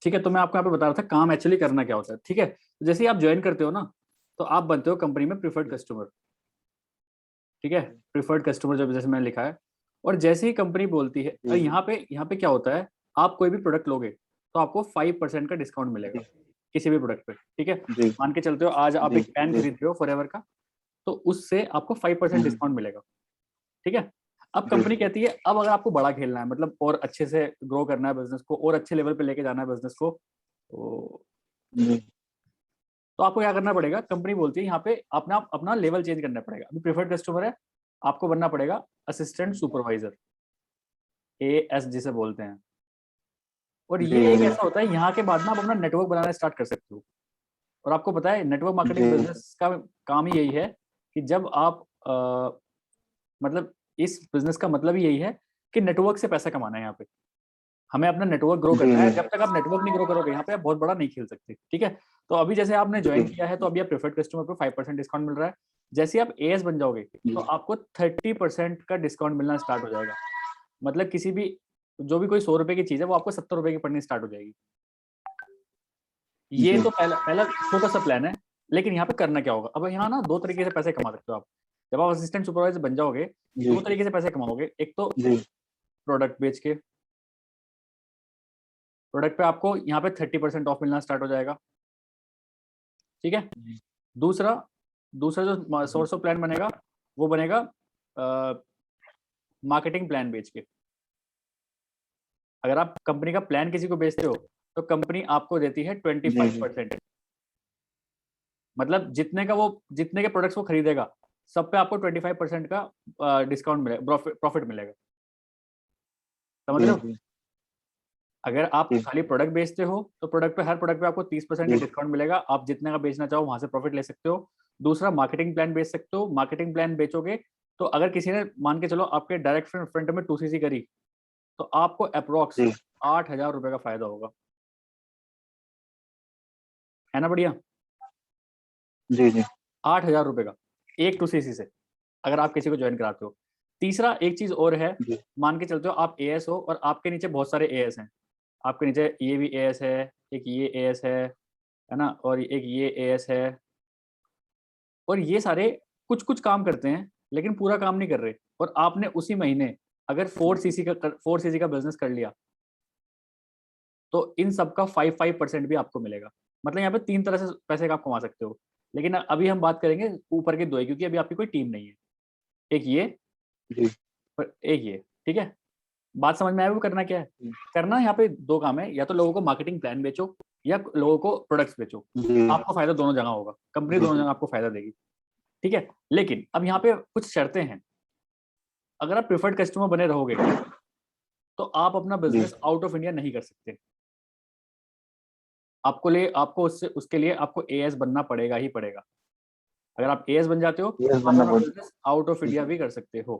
ठीक है, तो मैं आपको यहाँ पे बता रहा था काम एक्चुअली करना क्या होता है। ठीक है, तो जैसे ही आप ज्वाइन करते हो ना, तो आप बनते हो कंपनी में प्रिफर्ड कस्टमर। ठीक है, प्रिफर्ड कस्टमर जब जैसे मैंने लिखा है, और जैसे ही कंपनी बोलती है, और जी यहाँ पे क्या होता है, आप कोई भी प्रोडक्ट लोगे तो आपको 5% का डिस्काउंट मिलेगा जी किसी भी प्रोडक्ट पे। ठीक है, जी मान के चलते हो आज आप जी एक पेन जी खरीद रहे हो फॉरएवर का, तो उससे आपको 5% हम्म, डिस्काउंट मिलेगा। ठीक है, अब जी कंपनी कहती है अब अगर आपको बड़ा खेलना है, मतलब और अच्छे से ग्रो करना है बिजनेस को, और अच्छे लेवल पे लेके जाना है बिजनेस को, जी तो आपको क्या करना पड़ेगा, कंपनी बोलती है यहाँ पे अपना अपना लेवल चेंज करना पड़ेगा। अभी प्रीफर्ड कस्टमर है, आपको बनना पड़ेगा असिस्टेंट सुपरवाइजर, एएस जिसे बोलते हैं। और जी ये एक जी ऐसा होता है, यहाँ के बाद ना आप अपना नेटवर्क बनाना स्टार्ट कर सकते हो। और आपको पता है नेटवर्क मार्केटिंग जी बिजनेस का काम ही यही है कि जब आप मतलब इस बिजनेस का मतलब ही यही है कि नेटवर्क से पैसा कमाना है यहाँ पे। हमें अपना नेटवर्क ग्रो जी करना है, जब तक आप नेटवर्क नहीं ग्रो करोगे यहाँ पे आप बहुत बड़ा नहीं खेल सकते। ठीक है, तो अभी जैसे आपने ज्वाइन जी किया है, तो अभी आप प्रेफर्ड कस्टमर पे 5% डिस्काउंट मिल रहा है। जैसे ही आप एएस बन जाओगे जी तो आपको 30% का डिस्काउंट मिलना स्टार्ट हो जाएगा। मतलब किसी भी जो भी कोई 100 रुपए की चीज है वो आपको 70 रुपए की पड़नी स्टार्ट हो जाएगी। ये जी तो पहला पहला छोटा सा प्लान है। लेकिन यहाँ पे करना क्या होगा, अब यहाँ ना दो तरीके से पैसे कमा सकते हो आप। जब आप असिस्टेंट सुपरवाइजर बन जाओगे, जी दो तरीके से पैसे कमाओगे। एक तो जी प्रोडक्ट बेच के, प्रोडक्ट पे आपको यहाँ पे 30% ऑफ मिलना स्टार्ट हो जाएगा। ठीक है, दूसरा दूसरा जो जी सोर्स ऑफ प्लान बनेगा, वो बनेगा मार्केटिंग प्लान बेच के। अगर आप कंपनी का प्लान किसी को बेचते हो, तो कंपनी आपको देती है जी जी 25%। मतलब जितने के प्रोडक्ट्स वो खरीदेगा, सब पे आपको 25% का डिस्काउंट मिलेगा, प्रॉफिट मिलेगा। समझ रहे जी हो, जी अगर आप जी खाली प्रोडक्ट बेचते हो तो प्रोडक्ट पे हर प्रोडक्ट पे आपको 30% का जी डिस्काउंट मिलेगा। आप जितने का बेचना चाहो वहां से प्रॉफिट ले सकते हो। दूसरा मार्केटिंग प्लान बेच सकते हो। मार्केटिंग प्लान बेचोगे तो अगर किसी ने मान के चलो आपके डायरेक्ट फ्रंट में 2cc करी, तो आपको अप्रोक्स जी 8,000 रुपए का फायदा होगा। है ना बढ़िया, जी जी 8,000 रुपए का एक 2cc से, अगर आप किसी को ज्वाइन कराते हो। तीसरा एक चीज और है, जी मान के चलते हो आप एएस हो और आपके नीचे बहुत सारे एएस हैं। आपके नीचे ये भी एएस है, एक ये एएस है ना, और एक ये एएस है। और ये सारे कुछ कुछ काम करते हैं लेकिन पूरा काम नहीं कर रहे। और आपने उसी महीने अगर 4cc का बिजनेस कर लिया, तो इन सब का 5% भी आपको मिलेगा। मतलब यहाँ पे तीन तरह से पैसे का आप कमा सकते हो। लेकिन अभी हम बात करेंगे ऊपर के दो ही, क्योंकि अभी आपकी कोई टीम नहीं है। एक ये जी और एक ये। ठीक है, बात समझ में आया वो करना क्या है। करना यहाँ पे दो काम है, या तो लोगों को मार्केटिंग प्लान बेचो या लोगों को प्रोडक्ट्स बेचो। जी आपको फायदा दोनों जगह होगा, कंपनी जी दोनों जगह आपको फायदा देगी। ठीक है, लेकिन अब यहाँ पे कुछ शर्तें हैं। अगर आप प्रिफर्ड कस्टमर बने रहोगे, तो आप अपना जी बिजनेस आउट ऑफ इंडिया नहीं कर सकते। आपको उससे उसके लिए आपको एएस बनना पड़ेगा ही पड़ेगा। अगर आप एएस बन जाते हो, यस तो आप बनना अपना बहुत बिजनेस आउट ऑफ इंडिया भी कर सकते हो।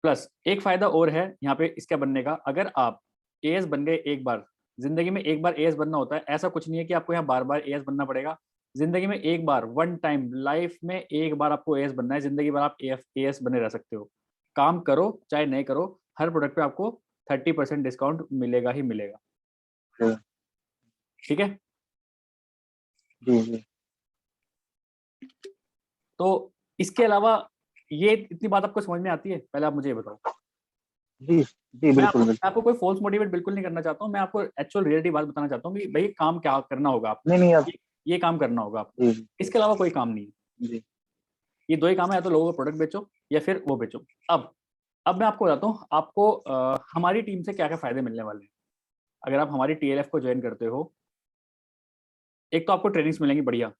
प्लस एक फायदा और है यहाँ पे इसका बनने का, अगर आप एएस बन गए एक बार, जिंदगी में एक बार एएस बनना होता है, ऐसा कुछ नहीं है कि आपको यहाँ बार बार एएस बनना पड़ेगा। जिंदगी में एक बार, वन टाइम लाइफ में एक बार आपको एएस बनना है। जिंदगी भर आप एएस बने रह सकते हो। काम करो चाहे नहीं करो, हर प्रोडक्ट पे आपको 30% डिस्काउंट मिलेगा ही मिलेगा। है। ठीक है, जी जी तो इसके अलावा ये इतनी बात आपको समझ में आती है, पहले आप मुझे ये बताओ। जी जी बिल्कुल मैं बिल्कुल आपको कोई फॉल्स मोटिवेट बिल्कुल नहीं करना चाहता हूँ। मैं आपको एक्चुअल रियलिटी बात बताना चाहता हूँ कि भाई काम क्या करना होगा आपको। नहीं नहीं आप ये काम करना होगा आपको, जी इसके अलावा कोई काम नहीं है। जी ये दो ही काम है, या तो लोगों को प्रोडक्ट बेचो या फिर वो बेचो। अब मैं आपको बताता हूँ आपको हमारी टीम से क्या क्या फायदे मिलने वाले हैं। अगर आप हमारी टीएलएफ को ज्वाइन करते हो, एक तो आपको ट्रेनिंग्स मिलेंगी बढ़िया,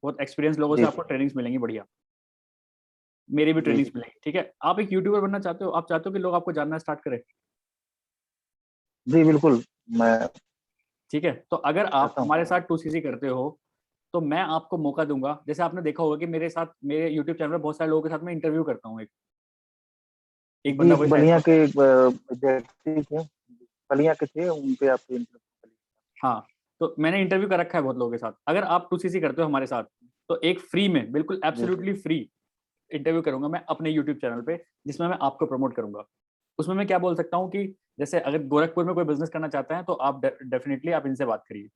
बहुत एक्सपीरियंस लोगों से जी आपको ट्रेनिंग्स मिलेंगी बढ़िया। मेरी भी जी ट्रेनिंग्स मिलेंगी। ठीक है, आप एक यूट्यूबर बनना चाहते हो, आप चाहते हो कि लोग आपको जानना स्टार्ट करें। जी बिल्कुल मैं ठीक है, तो अगर आप चाहता हूँ हमारे साथ 2cc करते हो, तो मैं आपको मौका दूंगा। जैसे आपने देखा होगा कि मेरे यूट्यूब चैनल पर बहुत सारे लोगों के साथ मैं इंटरव्यू करता हूँ। एक एक जी बंदा कोई साइड बलिया पर, के विद्यार्थी थे बलिया के थे उन पे आपके इंटरेस्ट हाँ, तो मैंने इंटरव्यू कर रखा है बहुत लोगों के साथ। अगर आप 2cc करते हो हमारे साथ, तो एक फ्री में, बिल्कुल जी एब्सोल्युटली फ्री इंटरव्यू करूंगा मैं अपने यूट्यूब चैनल पे, जिसमें मैं आपको प्रमोट करूंगा। उसमें मैं क्या बोल सकता हूँ कि जैसे अगर गोरखपुर में कोई बिजनेस करना चाहते हैं तो आप डेफिनेटली आप इनसे बात करिए,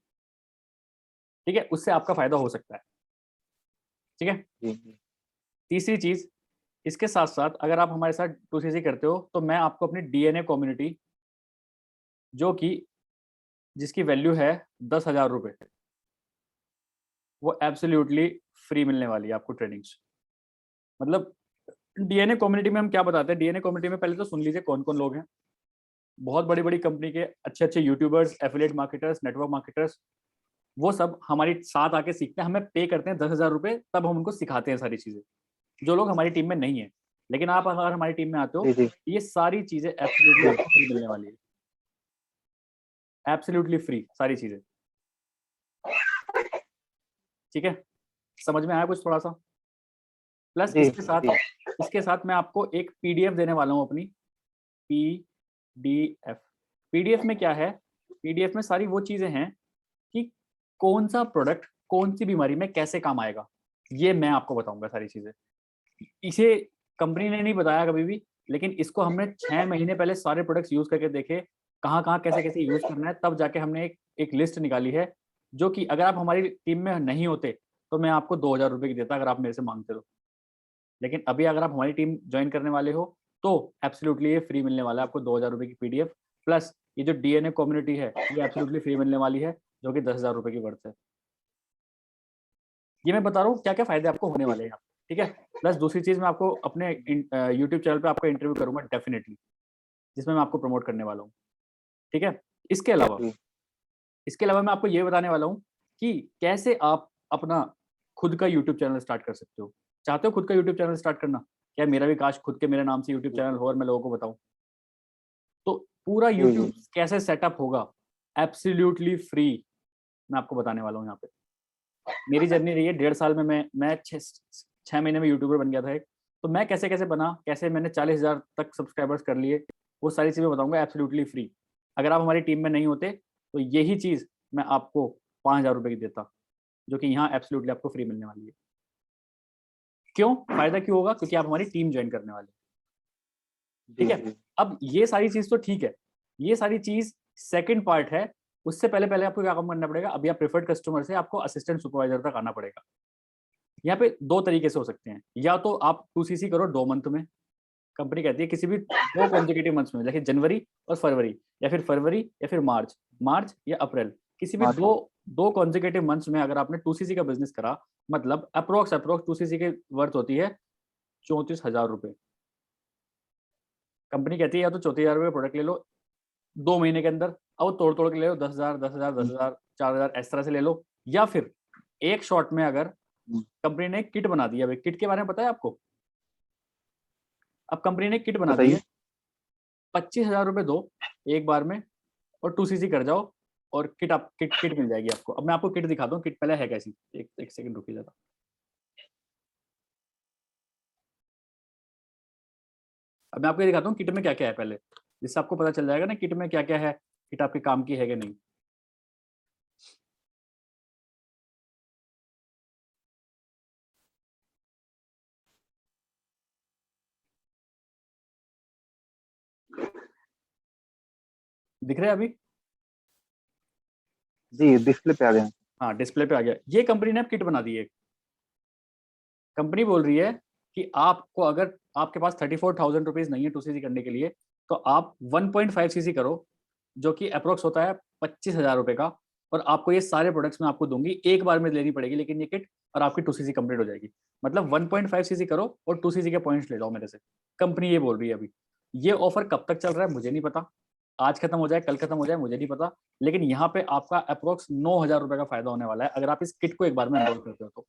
ठीक है, उससे आपका फायदा हो सकता है, ठीक है। जी जी तीसरी चीज, इसके साथ साथ अगर आप हमारे साथ 2CC करते हो तो मैं आपको अपनी डीएनए कम्युनिटी, जो कि जिसकी वैल्यू है 10,000 रुपये, वो एब्सोल्युटली फ्री मिलने वाली है आपको ट्रेनिंग्स। मतलब डीएनए कम्युनिटी में हम क्या बताते हैं, डीएनए कम्युनिटी में पहले तो सुन लीजिए कौन कौन लोग हैं। बहुत बड़ी बड़ी कंपनी के अच्छे अच्छे YouTubers, affiliate marketers, network marketers, वो सब हमारे साथ आके सीखते हैं, हमें पे करते हैं 10,000 रुपये, तब हम उनको सिखाते हैं सारी चीजें, जो लोग हमारी टीम में नहीं है। लेकिन आप अगर हमारी टीम में आते हो, जी जी ये सारी चीजें एब्सोल्युटली जी आपको फ्री मिलने वाली है, एब्सोल्युटली फ्री सारी चीजें, ठीक है। समझ में आया कुछ थोड़ा सा? प्लस जी जी इसके साथ मैं आपको एक पीडीएफ देने वाला हूँ अपनी, पीडीएफ। पीडीएफ में क्या है, पीडीएफ में सारी वो चीजें हैं कि कौन सा प्रोडक्ट कौन सी बीमारी में कैसे काम आएगा, ये मैं आपको बताऊंगा सारी चीजें। इसे कंपनी ने नहीं बताया कभी भी, लेकिन इसको हमने 6 महीने पहले सारे प्रोडक्ट्स यूज करके देखे, कहाँ कहाँ कैसे कैसे यूज करना है, तब जाके हमने एक लिस्ट निकाली है, जो कि अगर आप हमारी टीम में नहीं होते तो मैं आपको 2,000 रुपये की देता अगर आप मेरे से मांगते तो। लेकिन अभी अगर आप हमारी टीम ज्वाइन करने वाले हो तो एब्सोल्युटली ये फ्री मिलने वाला है आपको 2,000 रुपये की पीडीएफ, प्लस ये जो डीएनए कम्युनिटी है ये एब्सोल्युटली फ्री मिलने वाली है, जो कि 10,000 रुपये की वर्थ है। ये मैं बता रहा हूँ क्या क्या फायदे आपको होने जी वाले हैं यहाँ पे, ठीक है। प्लस दूसरी चीज, मैं आपको अपने यूट्यूब चैनल पे आपका इंटरव्यू करूंगा डेफिनेटली, जिसमें मैं आपको प्रमोट करने वाला हूँ, ठीक है। इसके अलावा जी इसके अलावा मैं आपको ये बताने वाला हूँ कि कैसे आप अपना खुद का यूट्यूब चैनल स्टार्ट कर सकते हो। चाहते हो खुद का यूट्यूब चैनल स्टार्ट करना? क्या मेरा भी काश खुद के मेरे नाम से यूट्यूब जी चैनल हो और मैं लोगों को बताऊं। तो पूरा जी जी यूट्यूब कैसे सेटअप होगा, एब्सोल्युटली फ्री, मैं आपको बताने वाला हूँ यहाँ पे। मेरी जर्नी रही है 1.5 साल में, मैं 6 महीने में यूट्यूबर बन गया था एक। तो मैं कैसे कैसे बना, कैसे मैंने 40,000 तक सब्सक्राइबर्स कर लिए, वो सारी चीज़ें बताऊंगा एब्सोल्युटली फ्री। अगर आप हमारी टीम में नहीं होते तो यही चीज़ मैं आपको 5,000 रुपये की देता, जो कि यहाँ एब्सोल्युटली आपको फ्री मिलने वाली है। क्यों फायदा क्यों होगा? क्योंकि आप हमारी टीम ज्वाइन करने वाले हैं, ठीक जी है। जी अब ये सारी चीज़ तो ठीक है, ये सारी चीज़ सेकंड पार्ट है। उससे पहले पहले आपको क्या काम करना पड़ेगा, अभी आप प्रेफर्ड कस्टमर से आपको असिस्टेंट सुपरवाइजर तक आना पड़ेगा। यहाँ पे दो तरीके से हो सकते हैं, या तो आप 2CC करो 2 मंथ में, कंपनी कहती है किसी भी 2 कॉन्जिक्यूटिव मंथ्स में, जैसे जनवरी और फरवरी, या फिर फरवरी या फिर मार्च, मार्च या अप्रैल, किसी भी हाँ दो दो कॉन्जिक्यूटिव मंथ्स में अगर आपने 2CC का बिजनेस करा, मतलब अप्रोक्स अप्रोक्स 2CC की वर्थ होती है 34,000 रुपये। कंपनी कहती है या तो 34,000 रुपये प्रोडक्ट ले लो 2 महीने के अंदर, अब वो तोड़ तोड़ के ले लो, 10,000 10,000 10,000 4,000 इस तरह से ले लो, या फिर एक शॉट में अगर कंपनी ने किट बना दी है, अभी किट के बारे में पता है आपको? अब कंपनी ने किट बना दी बताइए। है, 25,000 रुपये दो एक बार में, और 2CC कर जाओ, और किट मिल जाएगी आपको। अब मैं आपको किट दिखाता हूँ, किट पहले है कैसी, एक सेकंड रुकिए जरा। अब मैं आपको ये दिखाता हूँ किट में क्या क्या है पहले, जिससे आपको पता चल जाएगा ना किट में क्या क्या है, किट आपके काम की है कि नहीं। दिख रहा है अभी? जी डिस्प्ले पे आ गए हैं। हाँ डिस्प्ले पे आ गया, ये कंपनी ने अब किट बना दी है। कंपनी बोल रही है कि आपको अगर आपके पास 34,000 रुपीज नहीं है 2CC करने के लिए, तो आप 1.5CC करो, जो कि अप्रोक्स होता है 25,000 रुपये का, और आपको ये सारे प्रोडक्ट्स मैं आपको दूंगी, एक बार में लेनी पड़ेगी लेकिन ये किट, और आपकी 2CC कंप्लीट हो जाएगी। मतलब 1.5CC करो और 2CC के पॉइंट्स ले जाओ मेरे से, कंपनी ये बोल रही है अभी। ये ऑफर कब तक चल रहा है मुझे नहीं पता, आज खत्म हो जाए कल खत्म हो जाए मुझे नहीं पता, लेकिन यहाँ पे आपका अप्रोक्स 9,000 रुपये का फायदा होने वाला है अगर आप इस किट को एक बार में एनरोल करते हो तो।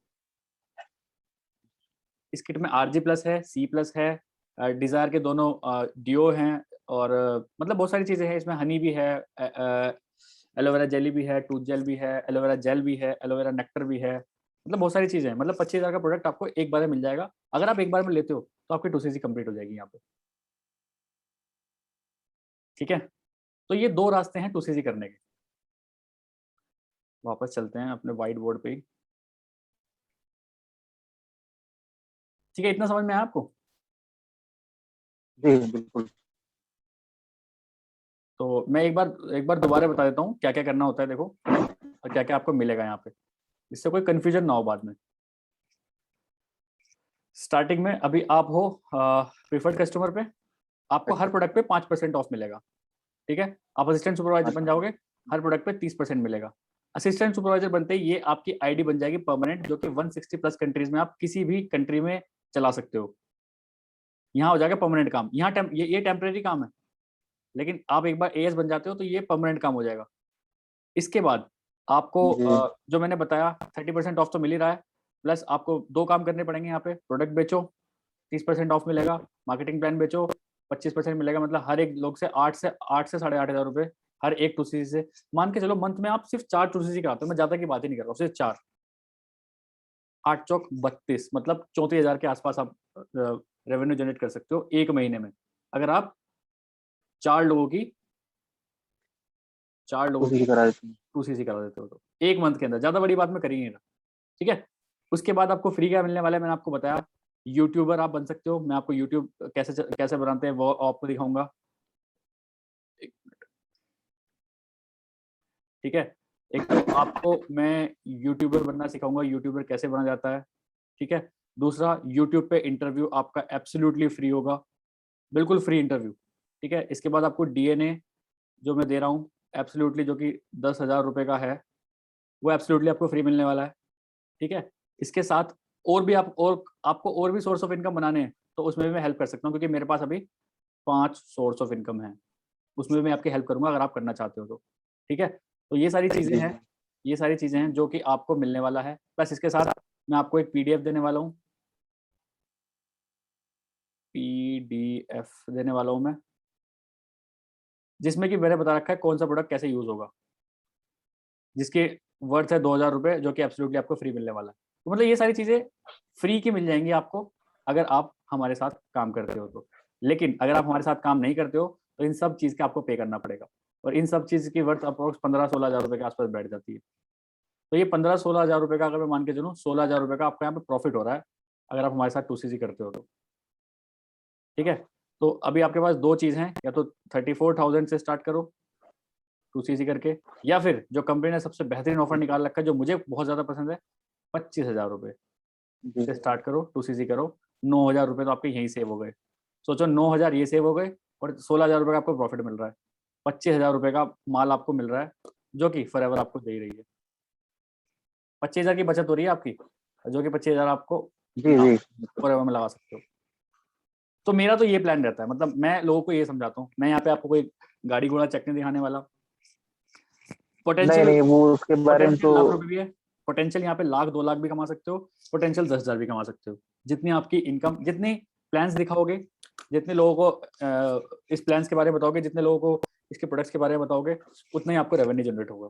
इस किट में RG+ है, C+ है, डिजायर के दोनों डिओ हैं, और मतलब बहुत सारी चीज़ें हैं इसमें, हनी भी है, एलोवेरा जेली भी है, टूथ जेल भी है, एलोवेरा जेल भी है, एलोवेरा नेक्टर भी है, मतलब बहुत सारी चीज़ें हैं। मतलब 25,000 का प्रोडक्ट आपको एक बार में मिल जाएगा, अगर आप एक बार में लेते हो तो आपकी 2CC कंप्लीट हो जाएगी यहाँ पे, ठीक है। तो ये दो रास्ते हैं 2CC करने के। वापस चलते हैं अपने व्हाइट बोर्ड पे ही, ठीक है। इतना समझ में आया आपको? जी बिल्कुल। तो मैं एक बार दोबारा बता देता हूँ क्या क्या करना होता है, देखो, और क्या क्या आपको मिलेगा यहाँ पे, इससे कोई कंफ्यूजन ना हो बाद में। स्टार्टिंग में अभी आप हो प्रीफर्ड कस्टमर पे, आपको हर अच्छा। प्रोडक्ट पे 5% ऑफ मिलेगा। ठीक है, आप असिस्टेंट सुपरवाइजर बन अच्छा। जाओगे, हर प्रोडक्ट पे 30% मिलेगा। असिस्टेंट सुपरवाइजर बनते ही ये आपकी आईडी बन जाएगी परमानेंट, जो कि 160 प्लस कंट्रीज में आप किसी भी कंट्री में चला सकते हो। यहाँ हो जाएगा परमानेंट काम, यहाँ ये टेम्परेरी काम है, लेकिन आप एक बार एएस बन जाते हो तो ये परमानेंट काम हो जाएगा। इसके बाद आपको जी। जो मैंने बताया 30% ऑफ तो मिल ही रहा है, प्लस आपको 2 काम करने पड़ेंगे यहाँ पे, प्रोडक्ट बेचो 30% ऑफ मिलेगा, मार्केटिंग प्लान बेचो 25% मिलेगा, मतलब हर एक लोग से 8 से 8,500 रुपए हर एक टूसीसी से। मान के चलो मंथ में आप सिर्फ 4 टूसीसी कराते हो, मैं ज्यादा की बात ही नहीं कर रहा हूँ, सिर्फ 4, 8 चौक 32, मतलब 34,000 के आसपास आप रेवेन्यू जनरेट कर सकते हो एक महीने में, अगर आप 4 लोगों की उसी की करा देते हैं। टूसीसी करा देते हो तो एक मंथ के अंदर। ज्यादा बड़ी बात मैं कर ही नहीं रहा, ठीक है। उसके बाद आपको फ्री क्या मिलने वाला है, मैंने आपको बताया, यूट्यूबर आप बन सकते हो, मैं आपको यूट्यूब कैसे बनाते हैं वो आपको दिखाऊंगा, ठीक है। एक तो आपको मैं यूट्यूबर बनना सिखाऊंगा, यूट्यूबर कैसे बना जाता है, ठीक है। दूसरा, यूट्यूब पे इंटरव्यू आपका एब्सोल्युटली फ्री होगा, बिल्कुल फ्री इंटरव्यू, ठीक है। इसके बाद आपको डीएनए जो मैं दे रहा हूँ एब्सोल्युटली, जो कि 10,000 रुपये का है, वो एब्सोल्युटली आपको फ्री मिलने वाला है, ठीक है। इसके साथ और भी आपको और भी सोर्स ऑफ इनकम बनाने हैं तो उसमें भी मैं हेल्प कर सकता हूँ, क्योंकि मेरे पास अभी 5 सोर्स ऑफ इनकम है, उसमें भी मैं आपकी हेल्प करूंगा अगर आप करना चाहते हो तो, ठीक है। तो ये सारी चीज़ें जी। हैं, ये सारी चीज़ें हैं जो कि आपको मिलने वाला है, प्लस इसके साथ मैं आपको एक पीडीएफ देने वाला हूँ, पीडीएफ देने वाला हूँ मैं, जिसमें कि मैंने बता रखा है कौन सा प्रोडक्ट कैसे यूज़ होगा, जिसके वर्थ है 2,000 रुपये, जो कि एब्सोल्युटली आपको फ्री मिलने वाला है। तो मतलब ये सारी चीज़ें फ्री की मिल जाएंगी आपको अगर आप हमारे साथ काम करते हो तो। लेकिन अगर आप हमारे साथ काम नहीं करते हो तो इन सब चीज़ का आपको पे करना पड़ेगा, और इन सब चीज़ की वर्थ अप्रोक्स 15-16 हज़ार रुपये के आसपास बैठ जाती है। तो ये 15-16 हज़ार रुपये का अगर मैं मान के चलूँ, 16 हज़ार रुपये का आपको यहाँ पे प्रॉफिट हो रहा है अगर आप हमारे साथ 2CC करते हो तो, ठीक है। तो अभी आपके पास 2 चीज़ हैं, या तो 34,000 से स्टार्ट करो 2CC करके, या फिर जो कंपनी ने सबसे बेहतरीन ऑफर निकाल रखा है जो मुझे बहुत ज़्यादा पसंद है, 25,000 रुपये जी। से स्टार्ट करो 2CC करो, 9,000 रुपये तो आपके यहीं सेव हो गए। सोचो 9,000 ये सेव हो गए और 16,000 रुपये का आपको प्रॉफिट मिल रहा है, 25,000 रुपये का माल आपको मिल रहा है, जो कि फॉरएवर आपको दे रही है। 25,000 की बचत हो रही है आपकी, जो कि 25,000 आपको जी। जी। फॉरएवर में लगा सकते हो। तो मेरा तो ये प्लान रहता है, मतलब मैं लोगों को ये समझाता हूँ, मैं यहाँ पे आपको कोई गाड़ी घोड़ा चेक नहीं दिखाने वाला। नहीं पोटेंशियल नहीं, वो उसके बारे में पोटेंशियल तो। लाख रुपए भी है, पोटेंशियल यहाँ पे 1,00,000-2,00,000 भी कमा सकते हो, पोटेंशियल 10,000 भी कमा सकते हो। जितनी आपकी इनकम, जितनी प्लान्स दिखाओगे, जितने लोगों को इस प्लान्स के बारे में बताओगे, जितने लोगों को इसके प्रोडक्ट्स के बारे में बताओगे, उतना ही आपको रेवेन्यू जनरेट होगा,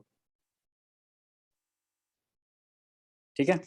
ठीक है।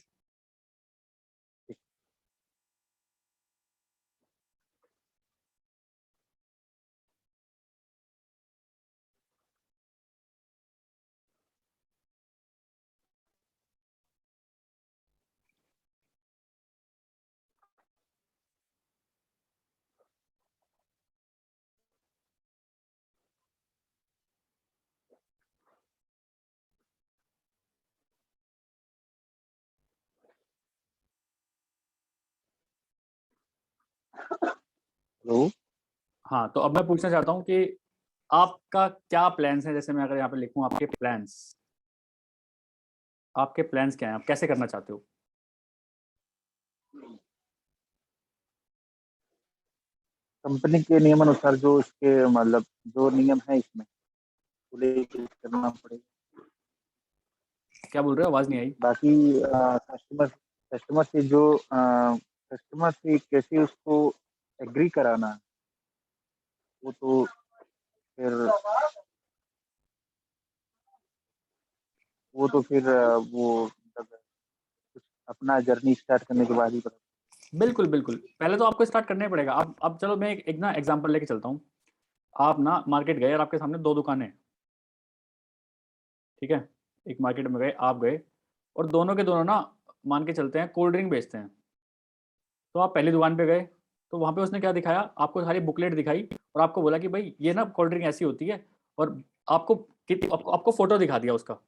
हेलो। हाँ, तो अब मैं पूछना चाहता हूँ कि आपका क्या प्लान्स है, जैसे मैं अगर यहाँ पे लिखूँ आपके प्लान्स क्या हैं, आप कैसे करना चाहते हो। कंपनी के नियमानुसार जो इसके मतलब जो नियम है इसमें, वो लेके करना पड़ेगा। क्या बोल रहे हो, आवाज़ नहीं आई। बाकी कस्टमर कस्टमर से जो कस्टमर से कैसे उसको एग्री कराना है, वो तो फिर वो मतलब कुछ अपना जर्नी स्टार्ट करने के बाद ही पता। बिल्कुल बिल्कुल, पहले तो आपको स्टार्ट करना ही पड़ेगा। अब चलो मैं एक ना एग्जांपल लेके चलता हूँ। आप ना मार्केट गए और आपके सामने 2 दुकानें हैं, ठीक है। एक मार्केट में गए, आप गए, और दोनों के दोनों ना मान के चलते हैं कोल्ड ड्रिंक बेचते हैं। तो आप पहली दुकान पे गए, तो वहाँ पे उसने क्या दिखाया, आपको सारी बुकलेट दिखाई और आपको बोला कि भाई ये ना कोल्ड ड्रिंक ऐसी होती है, और आपको फोटो दिखा दिया उसका,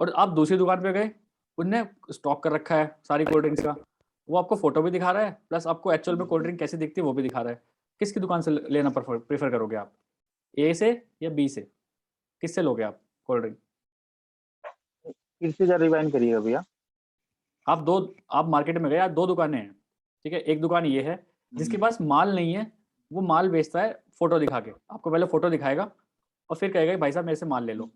और आप दूसरी दुकान पे गए, उनने स्टॉक कर रखा है सारी कोल्ड ड्रिंक्स का, वो आपको फोटो भी दिखा रहा है प्लस आपको एक्चुअल में कोल्ड ड्रिंक कैसी दिखती है वो भी दिखा रहा है। किसकी दुकान से लेना प्रेफर करोगे आप, ए से या बी से, किससे लोगे आप कोल्ड ड्रिंक? फिर से जरा रिवाइंड करिएगा भैया। आप मार्केट में गए, आज दो दुकानें हैं, ठीक है, एक दुकान ये है जिसके पास माल नहीं है, वो माल बेचता है फोटो दिखा के, आपको पहले फोटो दिखाएगा और फिर कहेगा कि भाई साहब मेरे से माल ले लो।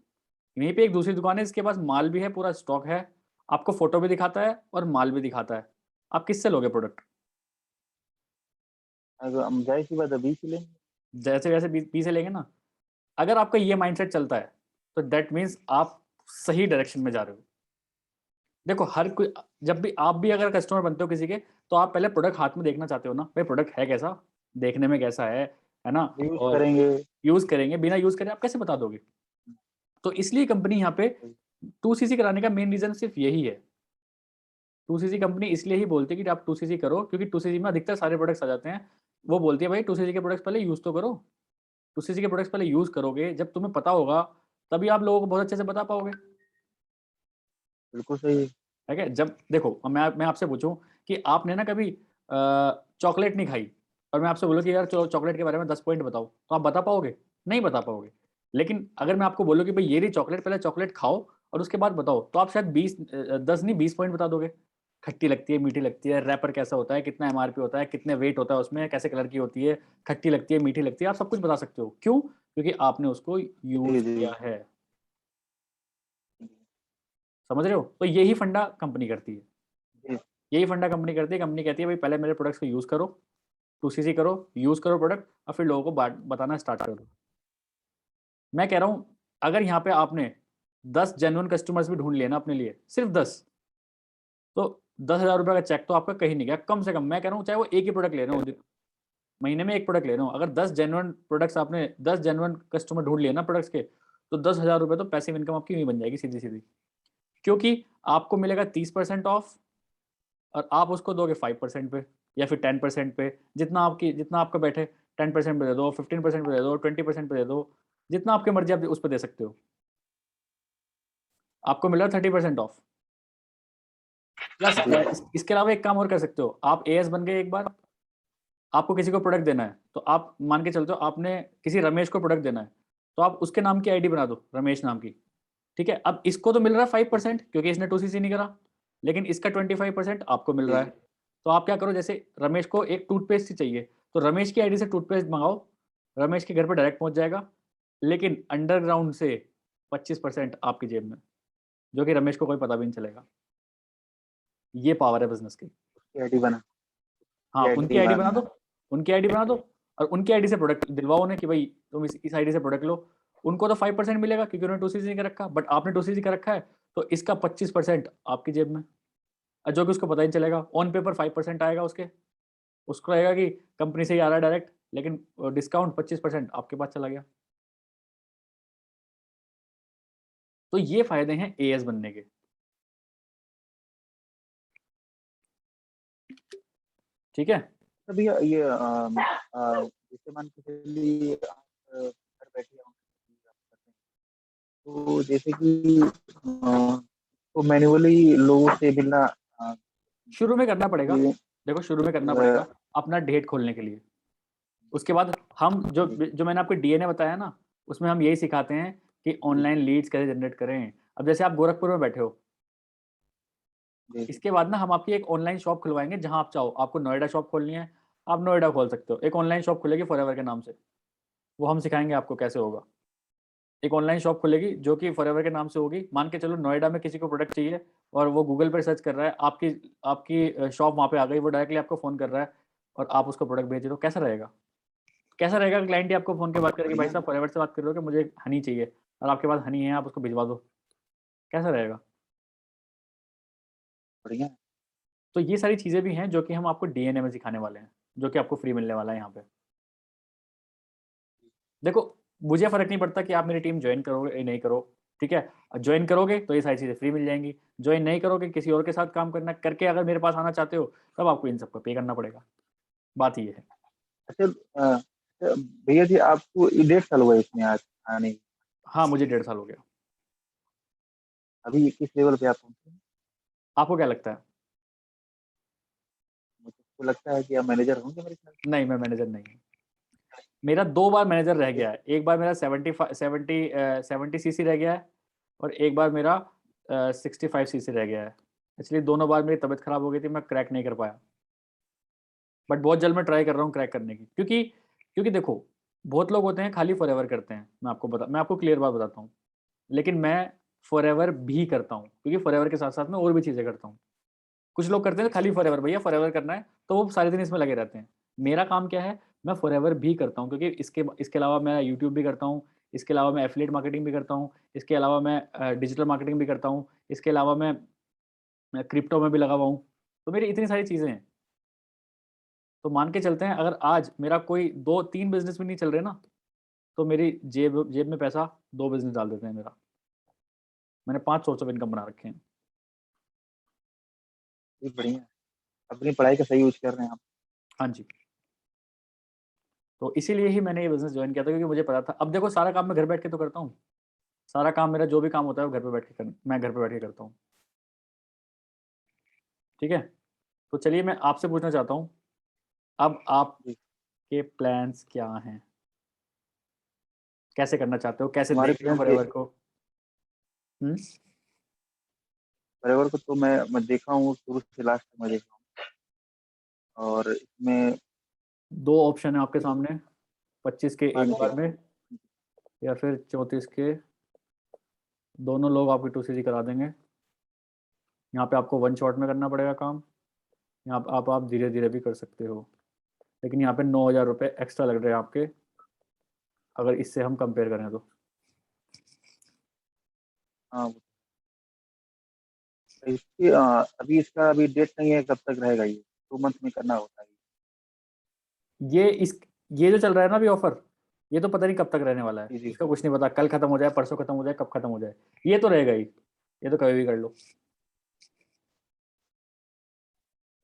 यहीं पे एक दूसरी दुकान है जिसके पास माल भी है, पूरा स्टॉक है, आपको फोटो भी दिखाता है और माल भी दिखाता है, आप किससे लोगे प्रोडक्ट? अगर हम जाहिर सी बात अभी से लेंगे। जैसे वैसे बी से लेंगे ना। अगर आपका ये माइंडसेट चलता है तो दैट मीन्स आप सही डायरेक्शन में जा रहे हो। देखो हर कोई, जब भी आप भी अगर कस्टमर बनते हो किसी के, तो आप पहले प्रोडक्ट हाथ में देखना चाहते हो ना, भाई प्रोडक्ट है कैसा, देखने में कैसा है ना, यूज और करेंगे। यूज करेंगे, बिना यूज करे आप कैसे बता दोगे? तो इसलिए कंपनी यहाँ पे 2cc कराने का मेन रीजन सिर्फ यही है। 2cc कंपनी इसलिए ही बोलती है कि आप 2cc करो, क्योंकि 2cc में अधिकतर सारे प्रोडक्ट्स आ जाते हैं। वो बोलती है भाई 2cc के प्रोडक्ट्स पहले यूज तो करो, 2cc के प्रोडक्ट्स पहले यूज करोगे, जब तुम्हें पता होगा तभी आप लोगों को बहुत अच्छे से बता पाओगे। बिल्कुल सही है। ठीक है, जब देखो मैं आपसे पूछूं कि आपने ना कभी चॉकलेट नहीं खाई, और मैं आपसे बोलूं कि यार चलो चॉकलेट के बारे में 10 पॉइंट बताओ, तो आप बता पाओगे? नहीं बता पाओगे। लेकिन अगर मैं आपको बोलूं कि भाई ये रही चॉकलेट, पहले चॉकलेट खाओ और उसके बाद बताओ, तो आप शायद 10 नहीं 20 पॉइंट बता दोगे। खट्टी लगती है, मीठी लगती है, रैपर कैसा होता है, कितना एमआरपी होता है, कितने वेट होता है उसमें, कैसे कलर की होती है, खट्टी लगती है, मीठी लगती है, आप सब कुछ बता सकते हो। क्यों? क्योंकि आपने उसको जी यूज जी किया है। समझ रहे हो? तो यही फंडा कंपनी करती है, जी। यही फंडा कंपनी करती है। कंपनी कहती है भाई पहले मेरे प्रोडक्ट्स को यूज़ करो, 2cc करो, यूज़ करो प्रोडक्ट, और फिर लोगों को बताना स्टार्ट कर दो। मैं कह रहा हूँ, अगर यहाँ पे आपने 10 जेन्युइन कस्टमर्स भी ढूंढ लिए ना अपने लिए, सिर्फ 10, तो 10,000 रुपये का चेक तो आपका कहीं नहीं गया। कम से कम मैं कह रहा हूँ, चाहे वो एक ही प्रोडक्ट ले रहे हो, महीने में एक प्रोडक्ट ले रहे हो, अगर 10 जेन्युइन कस्टमर ढूंढ लिए ना प्रोडक्ट्स के, तो 10,000 रुपये तो पैसिव इनकम आपकी वहीं बन जाएगी सीधी सीधी। क्योंकि आपको मिलेगा 30% ऑफ, और आप उसको दोगे 5% पे या फिर 10% पे, जितना आपका बैठे, 10% पे दे दो, 15% पे दे दो, 20% पे दे दो, जितना आपके मर्जी आप उस पर दे सकते हो। आपको मिल रहा है 30% ऑफ। प्लस इसके अलावा एक काम और कर सकते हो, आप एएस बन गए एक बार, आपको किसी को प्रोडक्ट देना है, तो आप मान के चलते हो आपने किसी रमेश को प्रोडक्ट देना है, तो आप उसके नाम की आईडी बना दो, रमेश नाम की। ठीक है, अब इसको तो मिल रहा है 5% क्योंकि इसने 2cc नहीं करा, लेकिन इसका 25% आपको मिल रहा है। तो आप क्या करो, जैसे रमेश को एक टूथपेस्ट ही चाहिए, तो रमेश की आईडी से टूथपेस्ट मंगाओ, रमेश के घर पर डायरेक्ट पहुंच जाएगा, लेकिन अंडरग्राउंड से 25% आपकी जेब में, जो कि रमेश को कोई पता भी नहीं चलेगा। ये पावर है बिजनेस की। आईडी बना। हाँ, उनकी आईडी आईडी बना दो, बनाना। उनकी आईडी बना दो, और उनकी आईडी से प्रोडक्ट दिलवाओ उन्हें कि भाई तुम इस आईडी से प्रोडक्ट लो। उनको तो 5% मिलेगा क्योंकि उन्होंने 2cc का रखा, बट आपने 2cc का रखा है, तो इसका 25% आपकी जेब में, और जो कि उसको पता ही नहीं चलेगा। ऑन पेपर 5% आएगा उसके, उसको रहेगा कि कंपनी से ही आ रहा है डायरेक्ट, लेकिन डिस्काउंट 25% आपके पास चला गया। तो ये फायदे हैं एएस बनने के। ठीक है। तो भैया ये जैसे मान के चलिए आप घर बैठे हो, तो जैसे कि तो मैन्युअली लोगों से मिलना शुरू में करना पड़ेगा, ये देखो शुरू में करना अ, पड़ेगा अपना डेट खोलने के लिए। उसके बाद हम जो मैंने आपको डीएनए बताया ना, उसमें हम यही सिखाते हैं कि ऑनलाइन लीड्स कैसे जनरेट करें। अब जैसे आप गोरखपुर में बैठे हो, जी जी इसके बाद ना हम आपकी एक ऑनलाइन शॉप खुलवाएंगे, जहां आप चाहो, आपको नोएडा शॉप खोलनी है, आप नोएडा खोल सकते हो, एक ऑनलाइन शॉप खुलेगी फॉरएवर के नाम से, वो हम सिखाएंगे आपको कैसे होगा। एक ऑनलाइन शॉप खुलेगी जो कि फॉरएवर के नाम से होगी। मान के चलो नोएडा में किसी को प्रोडक्ट चाहिए, और वो गूगल पर सर्च कर रहा है, आपकी आपकी शॉप वहाँ पे आ गई, वो डायरेक्टली आपको फ़ोन कर रहा है, और आप उसको प्रोडक्ट भेज रहे हो। कैसा रहेगा? कैसा रहेगा? क्लाइंट ही आपको फ़ोन के बात करेगी, भाई बढ़िया साहब फॉरएवर से बात कर रहे हो कि मुझे हनी चाहिए, और आपके पास हनी है, आप उसको भिजवा दो। कैसा रहेगा? बढ़िया। तो ये सारी चीज़ें भी हैं जो कि हम आपको डीएनए में सिखाने वाले हैं, जो कि आपको फ्री मिलने वाला है यहाँ पे। देखो, मुझे फ़र्क नहीं पड़ता कि आप मेरी टीम ज्वाइन करोगे या नहीं करो, ठीक है? ज्वाइन करोगे तो ये सारी चीज़ें फ्री मिल जाएंगी, ज्वाइन नहीं करोगे, किसी और के साथ काम करना करके अगर मेरे पास आना चाहते हो, तब आपको इन सबको पे करना पड़ेगा। बात ये है। अच्छा अच्छा, भैया जी आपको 1.5 साल हुआ इसमें आने? हाँ, मुझे 1.5 साल हो गया। अभी किस लेवल पे आप पहुँचे? आपको क्या लगता है? मुझको लगता है कि आप मैनेजर होंगे मेरे ख्याल नहीं, मैं मैनेजर नहीं हूँ। मेरा 2 बार मैनेजर रह से। गया है। एक बार मेरा 70 सीसी रह गया है और एक बार मेरा 65 सीसी रह गया है। एक्चुअली दोनों बार मेरी तबीयत खराब हो गई थी, मैं क्रैक नहीं कर पाया। बट बहुत जल्द मैं ट्राई कर रहा हूँ क्रैक करने की, क्योंकि क्योंकि देखो, बहुत लोग होते हैं खाली फॉरएवर करते हैं। मैं आपको क्लियर बात बताता हूँ। लेकिन मैं फॉरएवर भी करता हूँ, क्योंकि फॉरएवर के साथ-साथ मैं और भी चीज़ें करता हूँ। कुछ लोग करते हैं खाली फॉरएवर, भैया फॉरएवर करना है, तो वो सारे दिन इसमें लगे रहते हैं। मेरा काम क्या है, मैं फॉरएवर भी करता हूँ, क्योंकि इसके अलावा मैं यूट्यूब भी करता हूँ, इसके अलावा मैं एफ़िलिएट मार्केटिंग भी करता हूँ, इसके अलावा मैं डिजिटल मार्केटिंग भी करता हूँ, इसके अलावा मैं क्रिप्टो में भी लगा हुआ हूँ। तो मेरी इतनी सारी चीज़ें हैं। तो मान के चलते हैं, अगर आज मेरा कोई 2-3 बिज़नेस भी नहीं चल रहे ना, तो मेरी जेब जेब में पैसा 2 बिज़नेस डाल देते हैं मेरा। मैंने 5 सोर्स ऑफ इनकम बना रखे हैं। ये बढ़िया है। अपनी पढ़ाई का सही यूज़ कर रहे हैं आप। हाँ जी। तो इसीलिए ही मैंने ये बिज़नेस जॉइन किया था, क्योंकि मुझे पता था। अब देखो, सारा काम मैं घर बैठ के तो करता हूँ। सारा काम मेरा जो भी काम होता है वो मैं घर पे बैठ के करता हूँ। ठीक है? तो चलिए मैं आपसे पूछना चाहता हूँ, अब जी, आपके प्लान्स क्या हैं? कैसे करना चाहते हो? कैसे हमारे देख रहे हो प्लान ये फॉरएवर को? हुँ? फॉरएवर को तो मैं देखा हूँ शुरू से लास्ट तक मैं देखा हूँ और इसमें 2 ऑप्शन है आपके सामने, 25 के हाँ एक जी, बार में या फिर 34 के, दोनों लोग आपकी 2 सीसी करा देंगे। यहाँ पे आपको वन शॉट में करना पड़ेगा काम। यहाँ पे आप धीरे-धीरे भी कर सकते हो। लेकिन यहाँ पे 9,000 रुपए एक्स्ट्रा लग रहे हैं आपके, अगर इससे हम कंपेयर करें तो। हाँ, अभी इसका अभी डेट नहीं है कब तक रहेगा ये? 2 मंथ में करना होता है ये। ये इस ये जो चल रहा है ना अभी ऑफर, ये तो पता नहीं कब तक रहने वाला है। जी, जी। इसका कुछ नहीं पता, कल खत्म हो जाए, परसों खत्म हो जाए, कब खत्म हो जाए। ये तो रहेगा ही, ये तो कभी भी कर लो।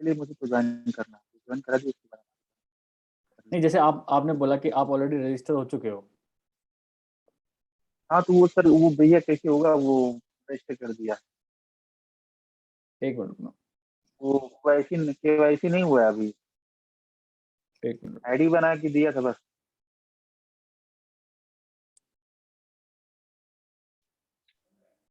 इसलिए मुझे तो जॉइन करना है। जॉइन करा दिए उसके बाद कर नहीं, लेंगे। जैसे आपने बोला कि आप ऑलरेडी रजिस्टर हो चुके हो। हाँ, तो वो सर वो भैया कैसे होगा वो रजिस्टर कर दिया। एक मिनट में, वो केवाईसी नहीं हुआ है अभी। एक मिनट। आईडी बना के दिया था बस।